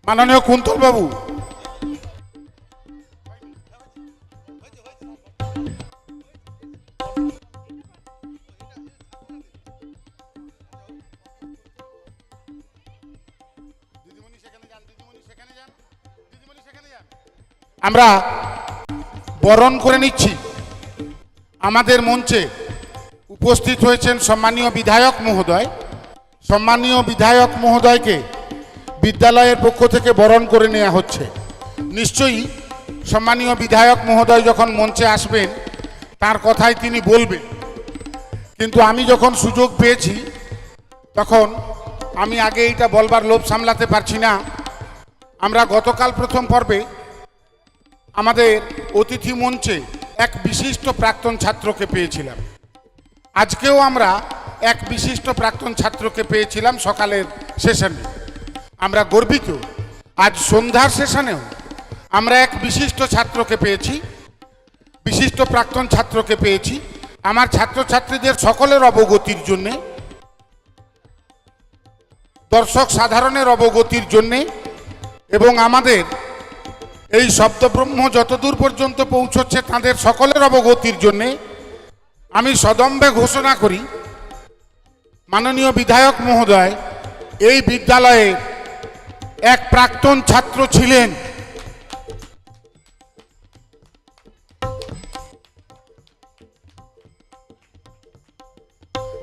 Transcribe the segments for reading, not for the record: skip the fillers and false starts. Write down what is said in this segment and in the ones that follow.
মাননীয় কুন্তল বাবু, আমরা বরণ করে নিচ্ছি। আমাদের মঞ্চে উপস্থিত হয়েছেন সম্মানীয় বিধায়ক মহোদয়। সম্মানীয় বিধায়ক মহোদয়কে বিদ্যালয়ের পক্ষ থেকে বরণ করে নেওয়া হচ্ছে। নিশ্চয়ই সম্মানীয় বিধায়ক মহোদয় যখন মঞ্চে আসবেন তার কথাই তিনি বলবেন, কিন্তু আমি যখন সুযোগ পেয়েছি তখন আমি আগে এইটা বলবার লোভ সামলাতে পারছি না। আমরা গতকাল প্রথম পর্বে আমাদের অতিথি মঞ্চে এক বিশিষ্ট প্রাক্তন ছাত্রকে পেয়েছিলাম। আজকেও আমরা এক বিশিষ্ট প্রাক্তন ছাত্রকে পেয়েছিলাম সকালের সেশনে। আমরা গর্বিত আজ সন্ধ্যার সেশনেও আমরা এক বিশিষ্ট ছাত্রকে পেয়েছি, বিশিষ্ট প্রাক্তন ছাত্রকে পেয়েছি। আমার ছাত্রছাত্রীদের সকলের অবগতির জন্যে, দর্শক সাধারণের অবগতির জন্যে এবং আমাদের এই শব্দব্রহ্ম যতদূর পর্যন্ত পৌঁছচ্ছে তাদের সকলের অবগতির জন্যে আমি সদম্ভে ঘোষণা করি, মাননীয় বিধায়ক মহোদয় এই বিদ্যালয়ে এক প্রাক্তন ছাত্র ছিলেন।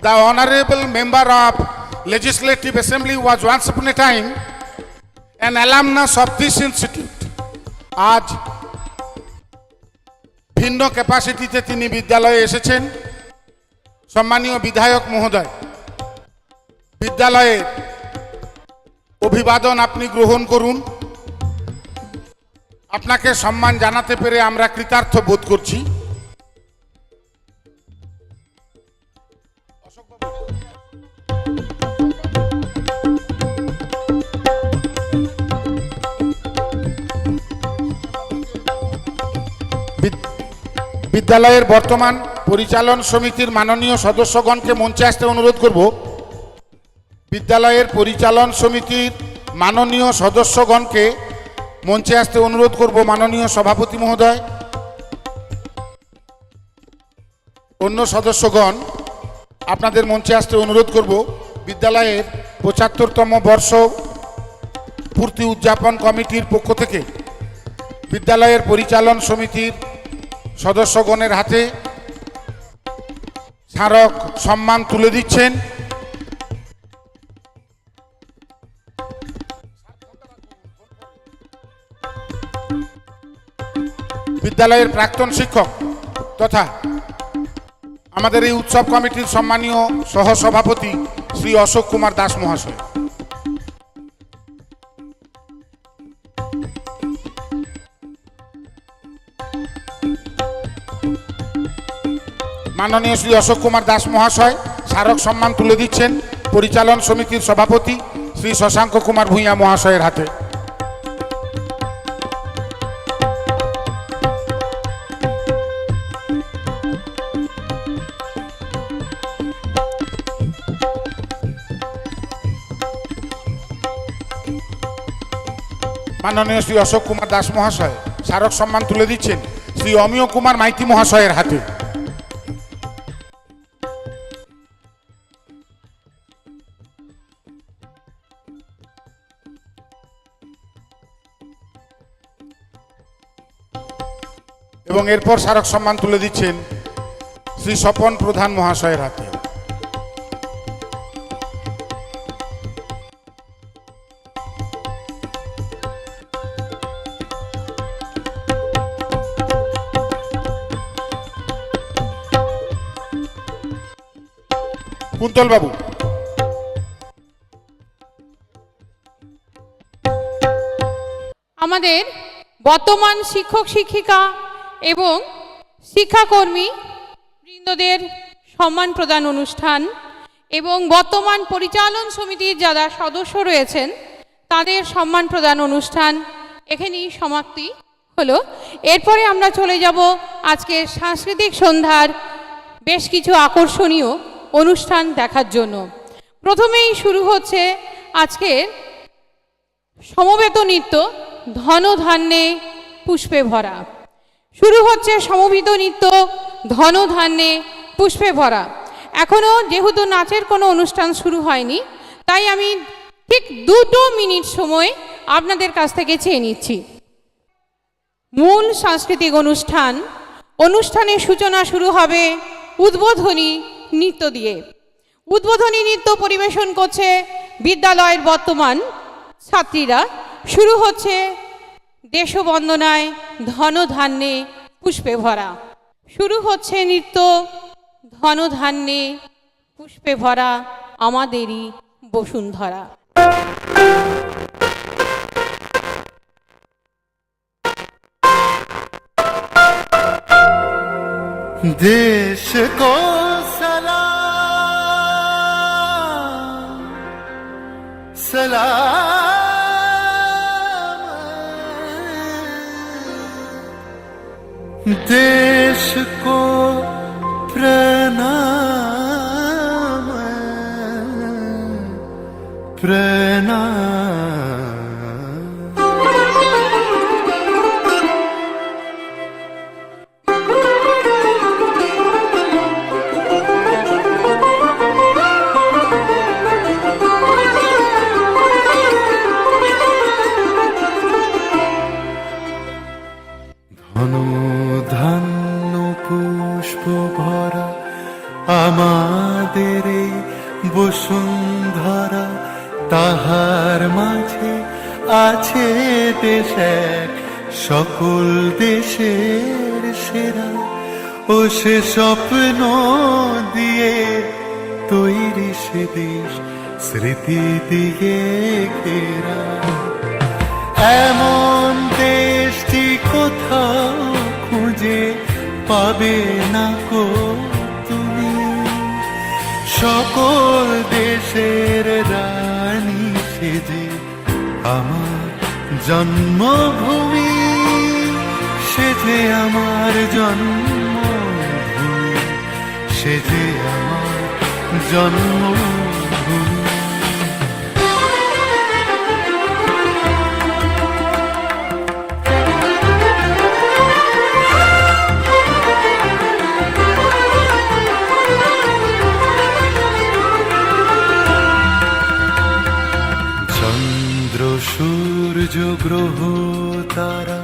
The honorable member of Legislative Assembly was once upon a time an alumnus of this institute. আজ ভিন্ন ক্যাপাসিটিতে তিনি বিদ্যালয়ে এসেছেন। সম্মানীয় বিধায়ক মহোদয়, বিদ্যালয়ের অভিবাদন আপনি গ্রহণ করুন। আপনাকে সম্মান জানাতে পেরে আমরা কৃতার্থ বোধ করছি। বিদ্যালয়ের বর্তমান পরিচালন সমিতির মাননীয় সদস্যগণকে মঞ্চে আসতে অনুরোধ করব। বিদ্যালয়ের পরিচালন সমিতির মাননীয় সদস্যগণকে মঞ্চে আসতে অনুরোধ করব। মাননীয় সভাপতি মহোদয়, অন্য সদস্যগণ আপনাদের মঞ্চে আসতে অনুরোধ করব। বিদ্যালয়ের ৭৫তম বর্ষ পূর্তি উদযাপন কমিটির পক্ষ থেকে বিদ্যালয়ের পরিচালন সমিতির সদস্যগণের হাতে স্মারক সম্মান তুলে দিচ্ছেন। বিদ্যালয়ের প্রাক্তন শিক্ষক তথা আমাদের এই উৎসব কমিটির সম্মানীয় সহসভাপতি শ্রী অশোক কুমার দাস মহাশয়, মাননীয় শ্রী অশোক কুমার দাস মহাশয় স্মারক সম্মান তুলে দিচ্ছেন পরিচালন সমিতির সভাপতি শ্রী শশাঙ্ক কুমার ভূঁইয়া মহাশয়ের হাতে। মাননীয় শ্রী অশোক কুমার দাস মহাশয় স্মারক সম্মান তুলে দিচ্ছেন শ্রী অমিয় কুমার মাইতি মহাশয়ের হাতে। এবং এরপর স্মারক সম্মান তুলে দিচ্ছেন শ্রী স্বপন প্রধান মহাশয়ের হাতে। কুন্তল বাবু, আমাদের বর্তমান শিক্ষক শিক্ষিকা এবং শিক্ষাকর্মী বৃন্দদের সম্মান প্রদান অনুষ্ঠান এবং বর্তমান পরিচালন সমিতির যারা সদস্য রয়েছেন তাদের সম্মান প্রদান অনুষ্ঠান এখানেই সমাপ্তি হলো। এরপরে আমরা চলে যাব আজকের সাংস্কৃতিক সন্ধ্যার বেশ কিছু আকর্ষণীয় অনুষ্ঠান দেখার জন্য। প্রথমেই শুরু হচ্ছে আজকের সমবেত নৃত্য ধন ধান্যে পুষ্পে ভরা। শুরু হচ্ছে সমবেত নৃত্য ধন ধান্যে পুষ্পে ভরা। এখনও যেহেতু নাচের কোনো অনুষ্ঠান শুরু হয়নি, তাই আমি ঠিক 2 মিনিট সময় আপনাদের কাছ থেকে চেয়ে নিচ্ছি। মূল সাংস্কৃতিক অনুষ্ঠানের সূচনা শুরু হবে উদ্বোধনী নৃত্য দিয়ে। উদ্বোধনী নৃত্য পরিবেশন করছে বিদ্যালয়ের বর্তমান ছাত্রীরা। শুরু হচ্ছে দেশবন্দনায় ধন ধান্যে পুষ্পে ভরা। শুরু হচ্ছে নৃত্য ধন ধান্যে পুষ্পে ভরা আমাদেরই বসুন্ধরা। देश को सलाम सलाम, देश को प्रणाम प्रणाम। ধন্য পুষ্প ভরা আমাদের এই বসুন্ধরা, তাহার মাঝে আছে দেশ এক সকল দেশের সেরা। ও সে স্বপ্ন দিয়ে তৈরি সে দেশ স্মৃতি দিয়ে ঘেরা। এমন দেশটি কোথাও খুঁজে পাবে না কো তুমি, সকল দেশের রানী সেজে আমার জন্মভূমি, সেজে আমার জন্মভূমি, সেজে আমার জন্মভূমি। সূর্য গ্রহ তারা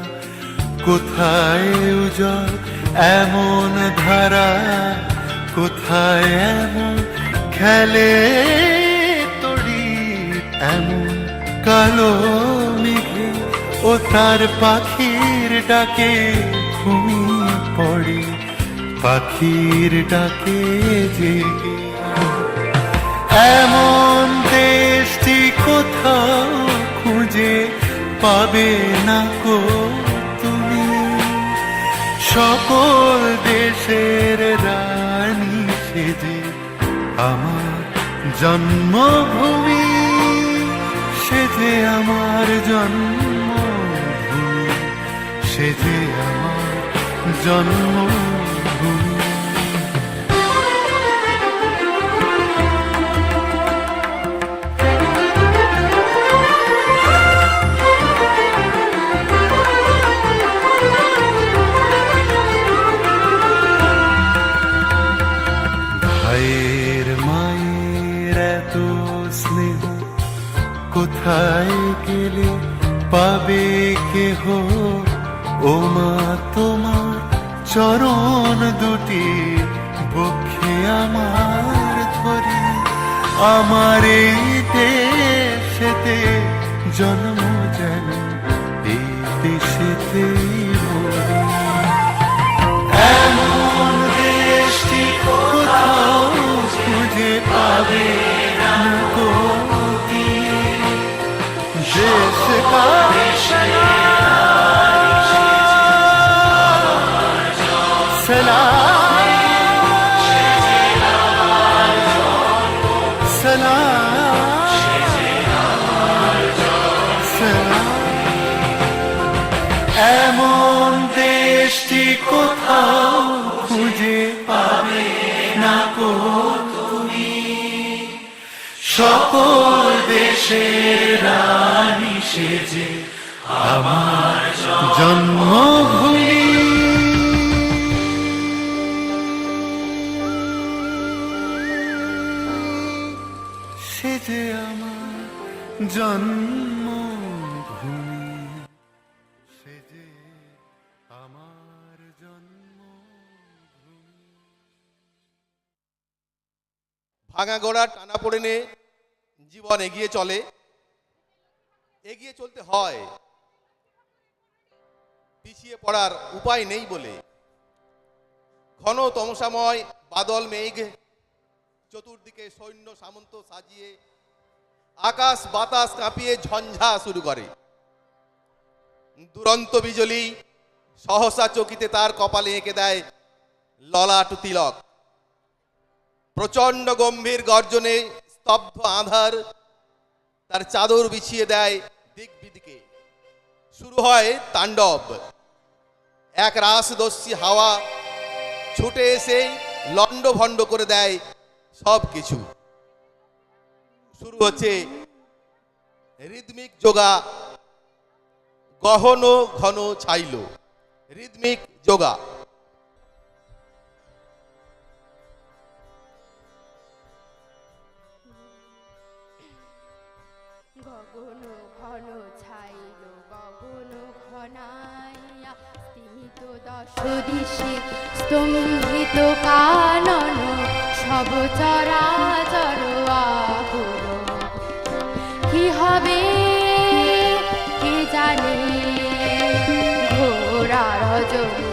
কোথায় উজাড় এমন ধারা, কোথায় এমন খেলে তড়ি এমন কালো মেঘে। ও তার পাখির ডাকে ঘুমিয়ে পড়ে, পাখির ডাকে জেগে। এমন দেশটি কোথাও খুঁজে পাবে না কো তুমি, সকল দেশের রানী সেজে আমার জন্মভূমি, সেজে আমার জন্মভূমি, সেজে আমার জন্মভূমি। ভাইয়ের মায়ের এত স্নেহ কোথায় গেলে পাবে কেহ, ও মা তোমার চরণ দুটি বক্ষে আমার ধরি। আমার এই দেশেতে জন্ম যেন এই দেশেতেই মরি। এমন দেশটি কোথাও খুঁজে পাবে না কো দেশ কা এমন দেশটি কোথাও খুঁজে পাবে না কো তুমি, সকল দেশের রানী সেজে আমার জন্মভূমি সেজে আমার জন্মভূমি সেজে আমার জন্মভূমি। ভাঙা গোড়ার টানা পড়েনে জীবন এগিয়ে চলে, এগিয়ে চলতে হয়, পিছিয়ে পড়ার উপায় নেই বলে। ঘন তমসাময় বাদল মেঘ চতুর্দিকে সৈন্য সামন্ত সাজিয়ে আকাশ বাতাস কাঁপিয়ে ঝঞ্ঝা শুরু করে। দুরন্ত বিজলি সহসা চকিতে তার কপালে এঁকে দেয় ললাট তিলক। প্রচন্ড গম্ভীর গর্জনে স্তব্ধ আঁধার তার চাদর বিছিয়ে দেয় দিক বিদিকে। শুরু হয় তাণ্ডব। এক রাসদস্যি হাওয়া ছুটে এসে লণ্ডভণ্ড করে দেয় সব কিছু। শুরু হচ্ছে রিদমিক যোগা, গহন ঘন ছাইল, রিদমিক যোগা। গগন ঘন ছাইল গগন ঘনাইয়া স্তিমিত দশ দিশে স্তম্ভিত কানন সব চরাচর আকুল। কি হবে কে জানে ঘোরা রজনী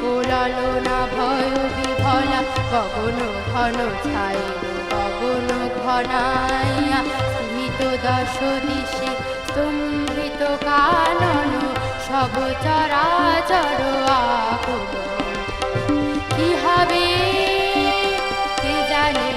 কোলালনা ভয় বিভলা গগন ঘন ছাইল গগন ঘনাইয়া স্তিমিত দশ দিশে স্তম্ভিত কানন সব চরাচর আকুল। কি হবে কে জানে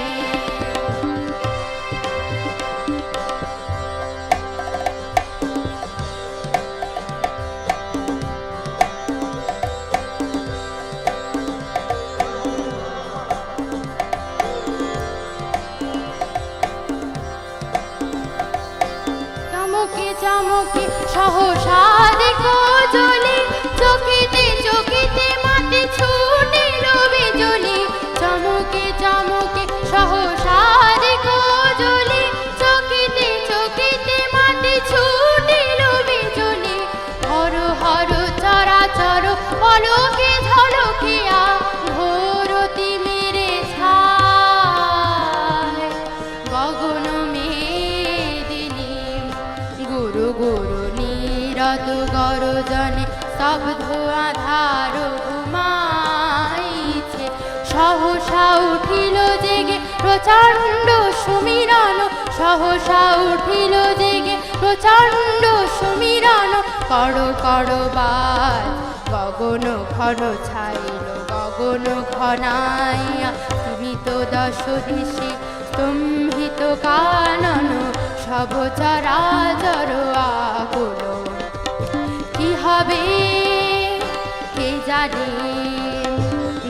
চমকে চমকে সহসা দেখো জ্বলি চকিতে চকিতে মাটি ছুটিল বিজলি। চমকে চমকে সহসা দেখো জ্বলি চকিতে চকিতে মাটি ছুটিল বিজলি। হর হর চরাচর পলকে ঝলকিয়া ঘোরতি মেরে ছায় গগন মেদিনী। গুরু গুরু নীরদ গরজনে স্তব্ধ আধার ঘুমাইছে। সহসা উঠিল জেগে প্রচণ্ড সুমিরন, সহসা উঠিল জেগে প্রচণ্ড সুমিরন। কড় কড় বাজ গগন ঘন ছাইল গগন ঘনাইয়া স্তিমিত দশ দিশে স্তম্ভিত কানন সব চরাচর আকুল। কি হবে কে জানে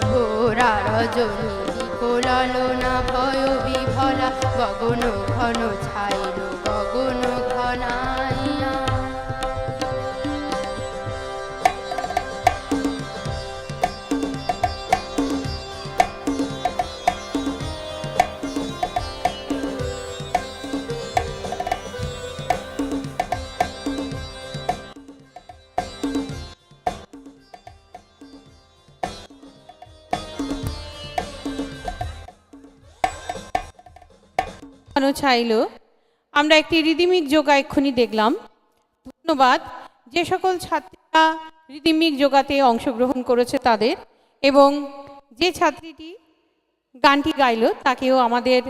ঘোরা রজনী কোলালনা ভয় বিভলা গগন ঘন ছাইল গগন ঘনাইয়া। চাইল আমরা একটি রিদিমিক যোগা এক্ষুনি দেখলাম। ধন্যবাদ যে সকল ছাত্রীরা রিদিমিক যোগাতে অংশগ্রহণ করেছে তাদের, এবং যে ছাত্রীটি গানটি গাইল তাকেও আমাদের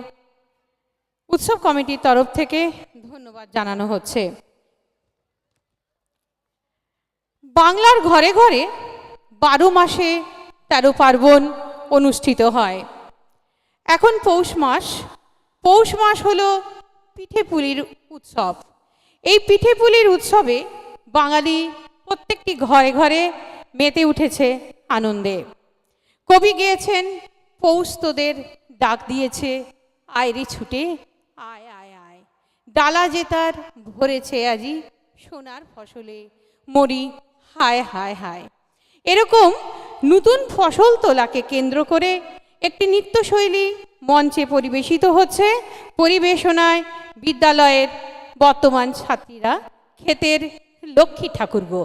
উৎসব কমিটির তরফ থেকে ধন্যবাদ জানানো হচ্ছে। বাংলার ঘরে ঘরে 12 মাসে 13 পার্বণ অনুষ্ঠিত হয়। এখন পৌষ মাস। পৌষ মাস হলো পিঠেপুলির উৎসব। এই পিঠেপুলির উৎসবে বাঙালি প্রত্যেকটি ঘরে ঘরে মেতে উঠেছে আনন্দে। কবি গেয়েছেন পৌষ তোদের ডাক দিয়েছে, আয় রে ছুটে আয় আয় আয়। ডালা যে তার ভরেছে আজি সোনার ফসলে, মরি হায় হায় হায়। এরকম নতুন ফসল তোলাকে কেন্দ্র করে একটি নৃত্যশৈলী মঞ্চে পরিবেশিত হচ্ছে। পরিবেশনায় বিদ্যালয়ের বর্তমান ছাত্রীরা ক্ষেতের লক্ষ্মী ঠাকুর গো।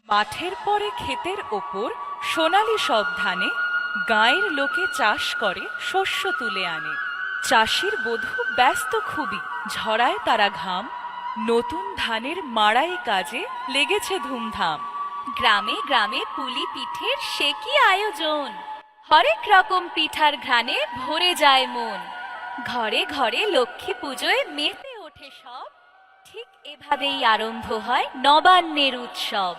মাঠের পরে ক্ষেতের ওপর সোনালি সব ধানে, গাঁয়ের লোকে চাষ করে শস্য তুলে আনে। চাষির বধূ ব্যস্ত খুবই, ঝরায় তারা ঘাম, নতুন ধানের মাড়াই কাজে লেগেছে ধুমধাম। গ্রামে গ্রামে পুলি পিঠের সে কি আয়োজন, হরেক রকম পিঠার ঘ্রাণে ভরে যায় মন। ঘরে ঘরে লক্ষ্মী পুজোয় মেতে ওঠে সব, ঠিক এভাবেই আরম্ভ হয় নবান্নের উৎসব।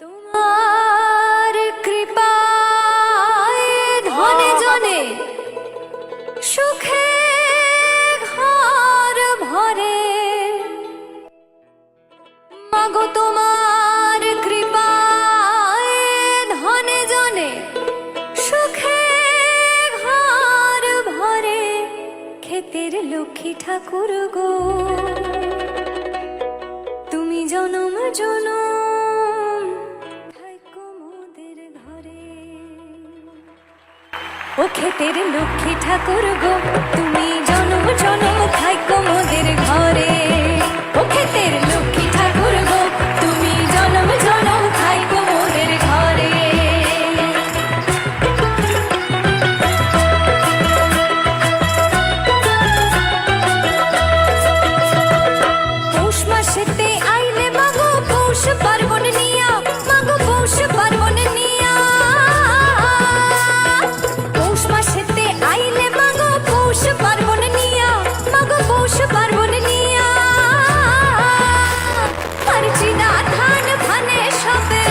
তোমার কৃপায় ধনে জনে সুখে ঘর ভরে, মাগো তোমার কৃপায় ধনে জনে সুখে ঘর ভরে, ক্ষেতের লক্ষ্মী ঠাকুর গো তুমি জনম জনম থাইকো মোদের ঘরে। ও ক্ষেতের লক্ষ্মী ঠাকুর গো তুমি জনম জনম থাইকো মোদের ঘরে। ও ক্ষেতের লক্ষ্মী ঠাকুর গো তুমি জনম জনম থাইকো মোদের ঘরে। পৌষ মাসেতে আইলে মাগো পৌষ পার্বণ নিয়া, মাগো পৌষ পার্বণ নিয়া। পৌষ মাসেতে আইলে মাগো পৌষ পার্বণ নিয়া, মাগো পৌষ পার্বণ নিয়া। আর চিনা ধান ভানে সবে,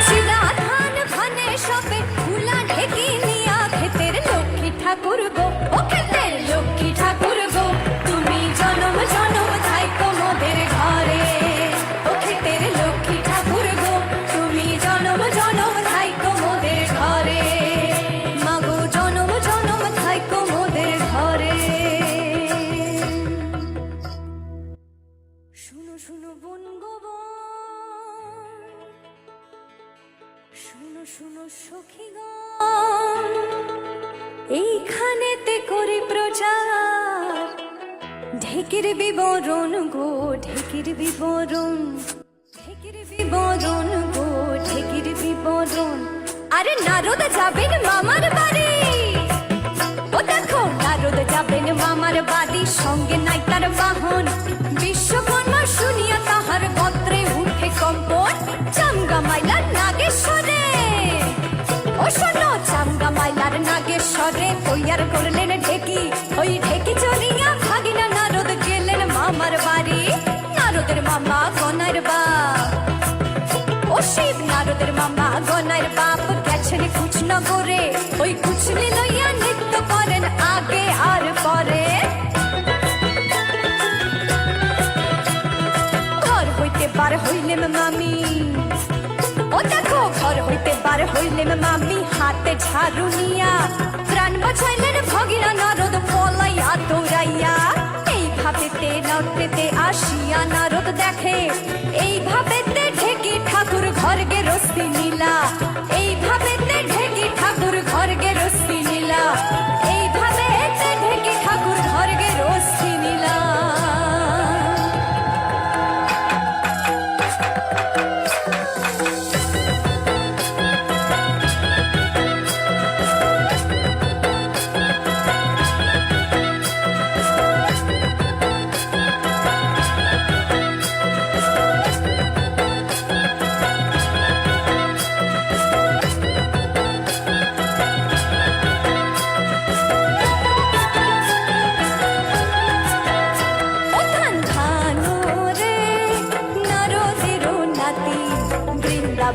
চিনা ধান ভানে সবে, ফুলা ঢেকি নিয়া ক্ষেতের লক্ষ্মী ঠাকুর গো। ও ক্ষেতের লক্ষ্মী ঠাকুর গো তুমি জনম জনম থাইকো মোদের ঘরে। ও ক্ষেতের লক্ষ্মী ঠাকুর গো তুমি জনম জনম থাইকো মোদের ঘরে। মাগো জনম জনম থাইকো মোদের ঘরে। শুনো শুনো বন গো বন, শুনো শুনো সখীগণ, এইখানেতে করি প্রচার ঢেকির বিবরণ গো, ঢেকির বিবরণ, ঢেকির বিবরণ গো, ঢেকির বিবরণ। আরে নারদ যাবেন মামার বাড়ি, ও দেখো নারদ যাবেন মামার বাড়ি, সঙ্গে নাই তার বাহন। বিশ্বকর্মা শুনিয়া তাহার গোত্রে উঠে কম্পন। চামগা মাইলার নাগেশ্বরে, ও শোনো চামগা মাইলার নাগেশ্বরে তৈয়ার করলেন ঢেকি। ওই ঢেকি চলিয়া ভাগিনা নারদ গেলেন মামার বাড়ি। নারদের মামা গনার বাপ, ও শিব নারদের মামা গনার বাপ গেছেন কুচনগরে। ওই কুচনি লইয়া নৃত্য করেন আগে আর পরে। ঘর হইতে বার হইলেন মামি, ও দেখো ঘর হইতে বার হইলেন মামি, হাতে ঝাড়ু নিয়া প্রাণ বাঁচাইলেন ভগিনা নারদ পলাইয়া দৌড়াইয়া। এইভাবেতে নটেতে আসিয়া নারদ দেখে, এইভাবেতে ঢেকি ঠাকুর ঘর গে রস্তি নীলা। এইভাবেতে ঢেকি ঠাকুর ঘর গে রস্তি নীলা। এইভাবেতে ঢেকি ঠাকুর ঘর গে রস্তি নীলা।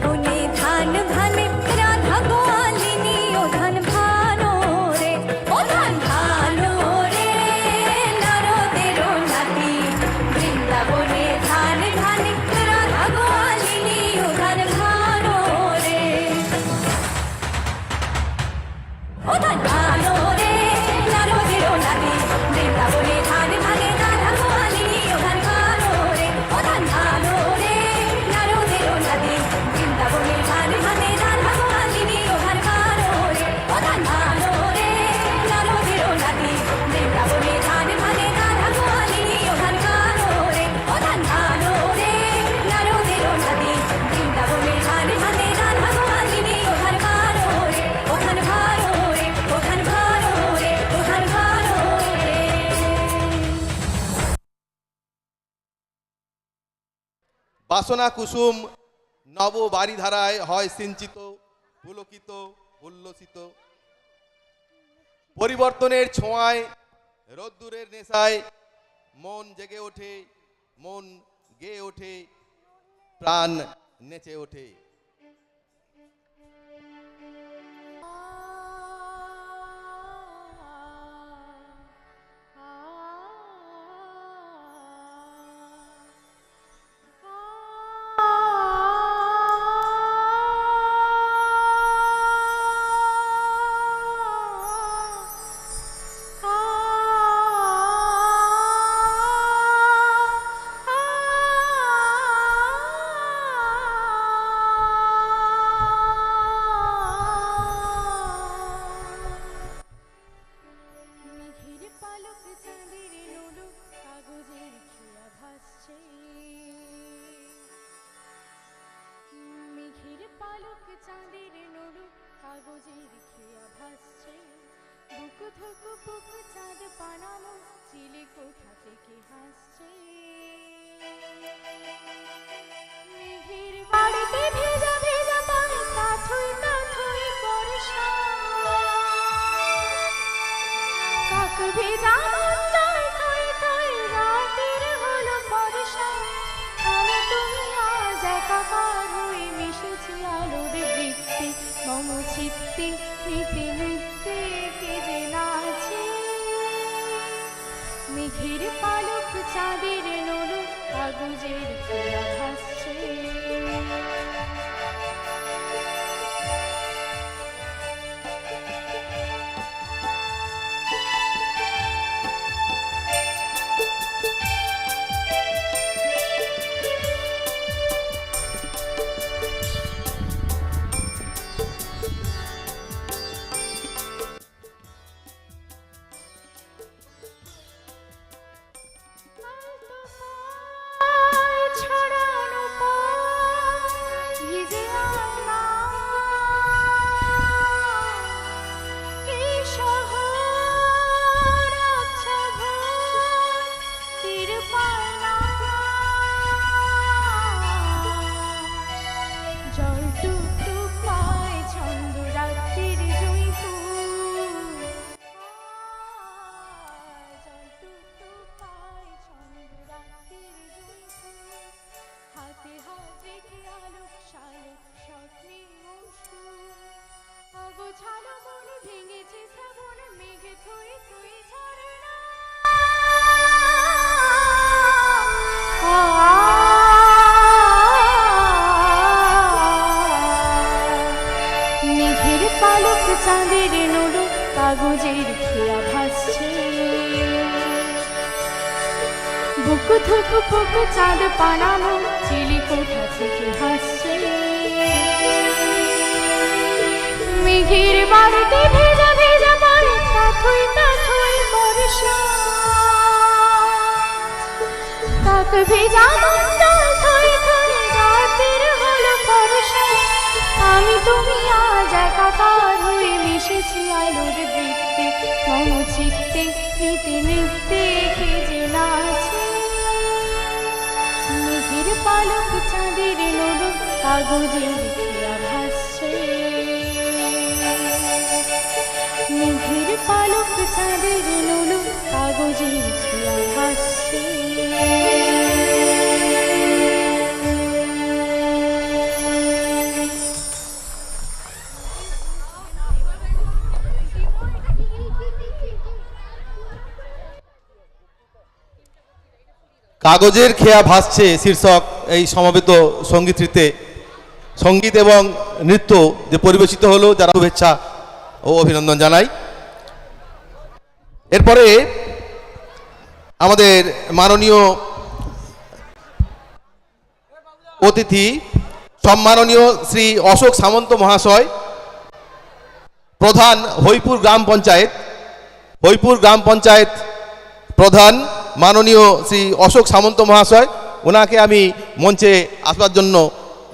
বনে ধান ভানে রাধা গোয়ালিনী ও ধান ভানো রে, ও ধান ভানো রে নারদেরও নাতি। বৃন্দাবনে ধান ভানে রাধা গোয়ালিনী ও বাসনা কুসুম নব বাড়িধারায় হয় সিঞ্চিত পুলকিত উল্লসিত। পরিবর্তনের ছোঁয়ায় রোদ্দুরের নেশায় মন জেগে ওঠে, মন গেয়ে ওঠে, প্রাণ নেচে ওঠে। মেঘের পালক চাঁদের লোলো কাগজের খেয়া ভাসছে। মেঘের পালক চাঁদের লোলো কাগজের খেয়া ভাসছে। বুক ধুকু বুক চাঁদ বানানো চিলে কোঠা থেকে হাসছে। মেঘের বাড়িতে ভেজা ভেজা পায়ে কাঠুই কাঠুই বর্ষা। কাক ভেজা মন যায় থই থই রাতের হলো বর্ষা। আমি তুমি আজ একাকার হয়ে মিশেছি আলোর বৃত্তে। মম চিত্তে নিতে নিতে কে যে নাচে। মেঘের পালক চাঁদের লোলো কাগজের খেয়া ভাসছে। ছড়ানো ভিজে আলনা। এই শহর আচ্ছা ভোর তীর পায়না। জল টুকটুক পায় ছন্দ রাত্রির জয়পুর। জল টুকটুক পায় ছন্দ রাত্রির জয়পুর। হাতে হাত রেখে আলোক শালক স্বপ্নে অসুর। অগোছালো মনে ভেঙেছে শ্রাবণ মেঘে থই থই ঝরনা। মেঘের পালক চাঁদের লোলো কাগজের খেয়া ভাসছে। বুক ধুক বুক চাঁদ বানানো চিলি কোঠা থেকে হাসছে। মেঘের বাড়িতে ভেজা ভেজা পায়ে কাঠুই কাঠুই বর্ষা। কাক ভেজা মন যায় থই থই রাতের হলো বর্ষা। আমি তুমি আজ একাকার হয়ে মিশেছি আলোর বৃত্তে। মম চিত্তে নিতে নিতে কে যে নাচে। মেঘের পালক চাঁদের লোলো কাগজের খেয়া ভাসছে। মেঘের পালক চাঁদের লোলো কাগজের খেয়া ভাসছে। কাগজের খেয়া ভাসছে শীর্ষক এই সমবেত সঙ্গীতৃতে সঙ্গীত এবং নৃত্য যে পরিবেশিত হলো, যারা শুভেচ্ছা ও অভিনন্দন জানাই। এরপরে আমাদের মাননীয় অতিথি সম্মাননীয় শ্রী অশোক সামন্ত মহাশয়, প্রধান হইপুর গ্রাম পঞ্চায়েত প্রধান মাননীয় শ্রী অশোক সামন্ত মহাশয়, ওনাকে আমি মঞ্চে আসবার জন্য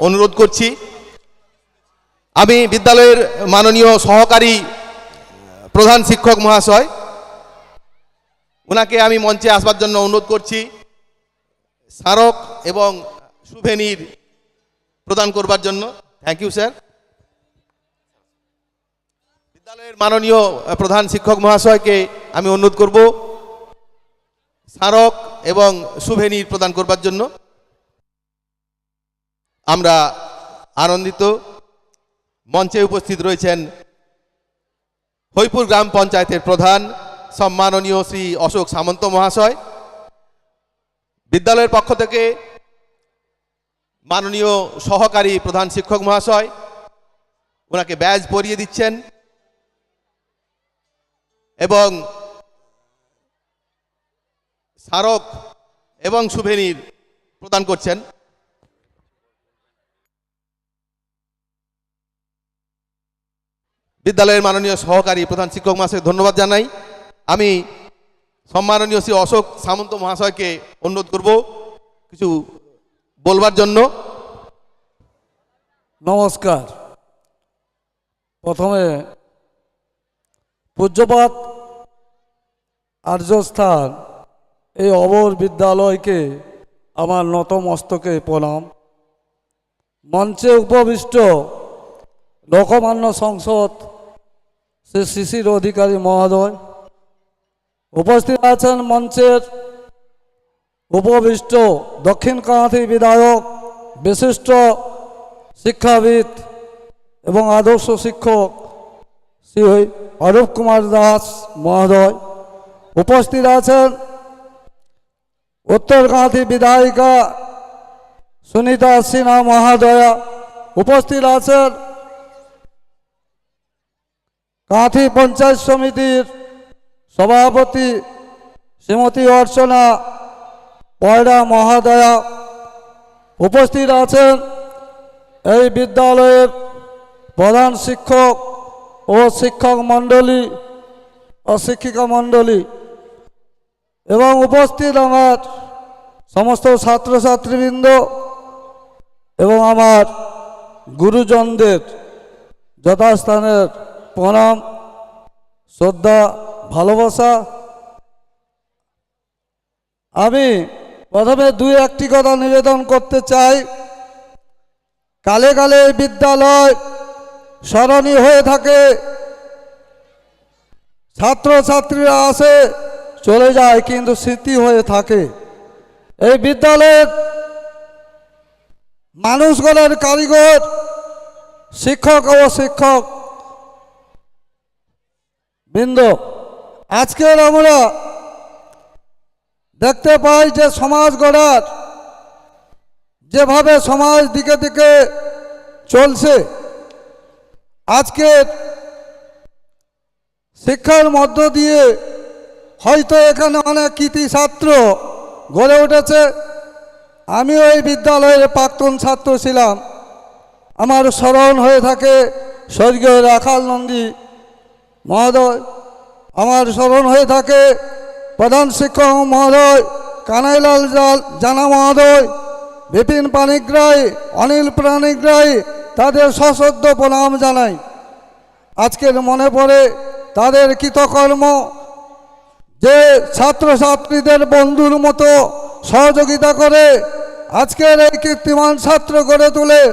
অনুরোধ করছি। আমি বিদ্যালয়ের মাননীয় সহকারী প্রধান শিক্ষক মহাশয়, ওনাকে আমি মঞ্চে আসবার জন্য অনুরোধ করছি। স্মারক এবং সুভেনির প্রদান করবার জন্য। Thank you sir. বিদ্যালয়ের মাননীয় প্রধান শিক্ষক মহাশয়কে আমি অনুরোধ করব স্মারক এবং সুভেনির প্রদান করবার জন্য। আমরা আনন্দিত। মঞ্চে উপস্থিত রয়েছেন হরিপুর গ্রাম পঞ্চায়েতের প্রধান সম্মাননীয় শ্রী অশোক সামন্ত মহাশয়। বিদ্যালয়ের পক্ষ থেকে মাননীয় সহকারী প্রধান শিক্ষক মহাশয় ওনাকে ব্যাজ পরিয়ে দিচ্ছেন এবং স্মারক এবং সুভেনির প্রদান করছেন। বিদ্যালয়ের মাননীয় সহকারী প্রধান শিক্ষক মহাশয়কে ধন্যবাদ জানাই। আমি সম্মাননীয় শ্রী অশোক সামন্ত মহাশয়কে অনুরোধ করব কিছু বলবার জন্য। নমস্কার। প্রথমে পূজ্যপাত আর্যস্থান এই অবর বিদ্যালয়কে আমার নতমস্তকে প্রণাম। মঞ্চে উপবিষ্ট লোকমান্য সংসদ শ্রী শিশির অধিকারী মহোদয়, উপস্থিত আছেন মঞ্চের উপবিষ্ট দক্ষিণ কাঁথি বিধায়ক, বিশিষ্ট শিক্ষাবিদ এবং আদর্শ শিক্ষক শ্রী অরূপ কুমার দাস মহোদয়, উপস্থিত আছেন উত্তর কাঁথি বিধায়িকা সুনিতা সিনহা মহাদয়া, উপস্থিত আছেন কাঁথি পঞ্চায়েত সমিতির সভাপতি শ্রীমতী অর্চনা পয়রা মহাদয়া, উপস্থিত আছেন এই বিদ্যালয়ের প্রধান শিক্ষক ও শিক্ষক মণ্ডলী ও শিক্ষিকা মণ্ডলী এবং উপস্থিত আমার সমস্ত ছাত্রছাত্রীবৃন্দ এবং আমার গুরুজনদের যথাস্থানের প্রণাম, শ্রদ্ধা, ভালোবাসা। আমি প্রথমে দুই একটি কথা নিবেদন করতে চাই। কালে কালে বিদ্যালয় স্মরণীয় হয়ে থাকে, ছাত্রছাত্রীরা আসে চলে যায়, কিন্তু স্মৃতি হয়ে থাকে। এই বিদ্যালয়ের মানুষ গড়ার কারিগর শিক্ষক ও শিক্ষক বৃন্দ, আজকের আমরা দেখতে পাই যে সমাজ গড়ার যেভাবে সমাজ দিকে দিকে চলছে, আজকের শিক্ষার মধ্য দিয়ে হয়তো এখানে অনেক কৃতি ছাত্র গড়ে উঠেছে। আমিও এই বিদ্যালয়ের প্রাক্তন ছাত্র ছিলাম। আমার স্মরণ হয়ে থাকে স্বর্গীয় রাখাল নন্দী মহোদয়, আমার স্মরণ হয়ে থাকে প্রধান শিক্ষক মহোদয় কানাইলাল জানা মহোদয়, বিপিন পাণিগ্রাহী, অনিল পাণিগ্রাহী, তাদের সশ্রদ্ধ প্রণাম জানাই। আজকের মনে পড়ে তাদের কৃতকর্ম, যে ছাত্রছাত্রীদের বন্ধুর মতো সহযোগিতা করে আজকের এই কীর্তিমান ছাত্র গড়ে তোলে।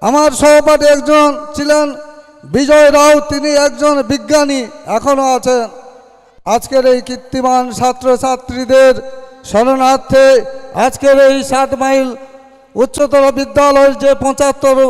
আমার সহপাঠী একজন ছিলেন বিজয় রাও, তিনি একজন বিজ্ঞানী, এখনও আছেন। আজকের এই কীর্তিমান ছাত্রছাত্রীদের শরণার্থে আজকের এই 7 মাইল উচ্চতর বিদ্যালয়ের যে 75